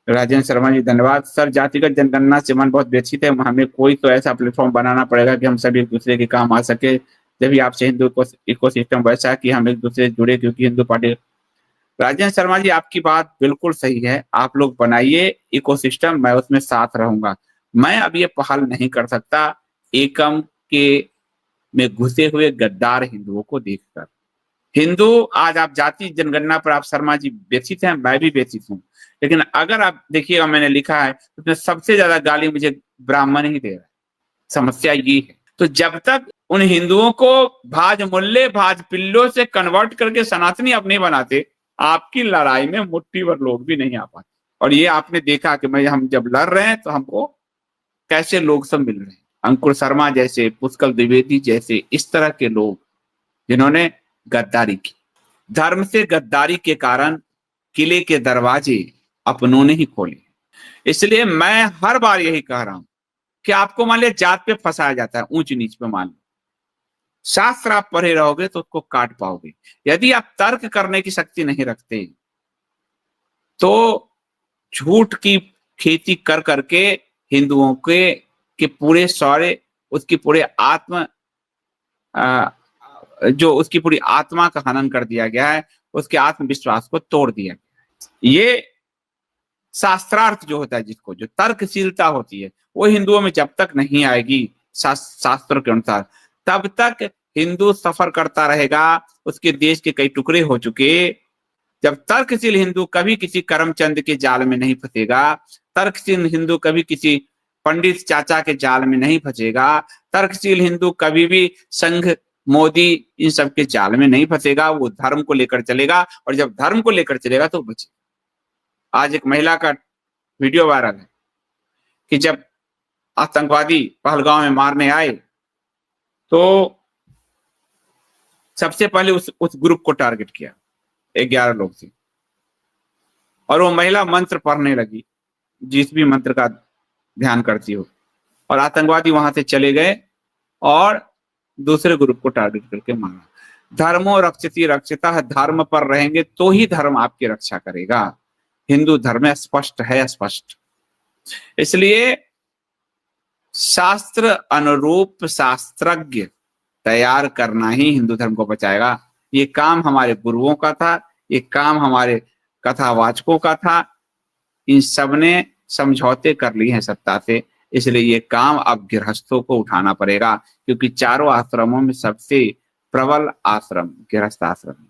राजेंद्र शर्मा जी धन्यवाद। सर, जातिगत जनगणना से मन बहुत व्यथित है, हमें कोई तो ऐसा प्लेटफॉर्म बनाना पड़ेगा कि हम सभी एक दूसरे के काम आ सके, तभी आपसे हिंदू इकोसिस्टम वैसा कि हम एक दूसरे से जुड़े, क्योंकि हिंदू पार्टी। राजेंद्र शर्मा जी, आपकी बात बिल्कुल सही है, आप लोग बनाइए इकोसिस्टम, मैं उसमें साथ रहूंगा। मैं अब ये पहल नहीं कर सकता एकम के में घुसे हुए गद्दार हिंदुओं को देखकर। हिंदू आज आप जाति जनगणना पर आप शर्मा जी व्यथित हैं, मैं भी व्यथित हूँ, लेकिन अगर आप देखिएगा मैंने लिखा है उसमें सबसे ज्यादा गाली मुझे ब्राह्मण ही दे रहा है। समस्या ये है, तो जब तक उन हिंदुओं को भाज मुल्ले भाज पिल्लों से कन्वर्ट करके सनातनी आप नहीं बनाते, आपकी लड़ाई में मुट्ठी भर लोग भी नहीं आ पाते। और ये आपने देखा कि मैं हम जब लड़ रहे हैं तो हमको कैसे लोग सब मिल रहे हैं, अंकुर शर्मा जैसे, पुष्कल द्विवेदी जैसे, इस तरह के लोग जिन्होंने गद्दारी की। धर्म से गद्दारी के कारण किले के दरवाजे अपनों ने ही खोले। इसलिए मैं हर बार यही कह रहा हूं कि आपको मान लिया जात पे फंसाया जाता है, ऊंच नीच पे, मान लो शास्त्र आप पढ़े रहोगे तो उसको काट पाओगे। यदि आप तर्क करने की शक्ति नहीं रखते तो झूठ की खेती कर करके हिंदुओं के पूरे सारे उसकी पूरे आत्म जो उसकी पूरी आत्मा का हनन कर दिया गया है, उसके आत्मविश्वास को तोड़ दिया गया है। ये शास्त्रार्थ जो होता है, जिसको जो तर्कशीलता होती है, वो हिंदुओं में जब तक नहीं आएगी शास्त्रों के अनुसार, तब तक हिंदू सफर करता रहेगा। उसके देश के कई टुकड़े हो चुके। जब तर्कशील हिंदू कभी किसी करमचंद के जाल में नहीं फंसेगा, तर्कशील हिंदू कभी किसी पंडित चाचा के जाल में नहीं फंसेगा, तर्कशील हिंदू कभी भी संघ, मोदी, इन सब के जाल में नहीं फंसेगा। वो धर्म को लेकर चलेगा, और जब धर्म को लेकर चलेगा तो बचेगा। आज एक महिला का वीडियो वायरल है कि जब आतंकवादी पहलगांव में मारने आए तो सबसे पहले उस ग्रुप को टारगेट किया, 11 लोग थे, और वो महिला मंत्र पढ़ने लगी, जिस भी मंत्र का ध्यान करती हो, और आतंकवादी वहां से चले गए और दूसरे ग्रुप को टारगेट करके मारा। धर्मो रक्षति रक्षिता, धर्म पर रहेंगे तो ही धर्म आपकी रक्षा करेगा। हिंदू धर्म में स्पष्ट है, स्पष्ट। इसलिए शास्त्र अनुरूप शास्त्रज्ञ तैयार करना ही हिंदू धर्म को बचाएगा। ये काम हमारे गुरुओं का था, ये काम हमारे कथावाचकों का था। इन सब ने समझौते कर लिए हैं सत्ता से, इसलिए ये काम अब गृहस्थों को उठाना पड़ेगा, क्योंकि चारों आश्रमों में सबसे प्रबल आश्रम गृहस्थ आश्रम है।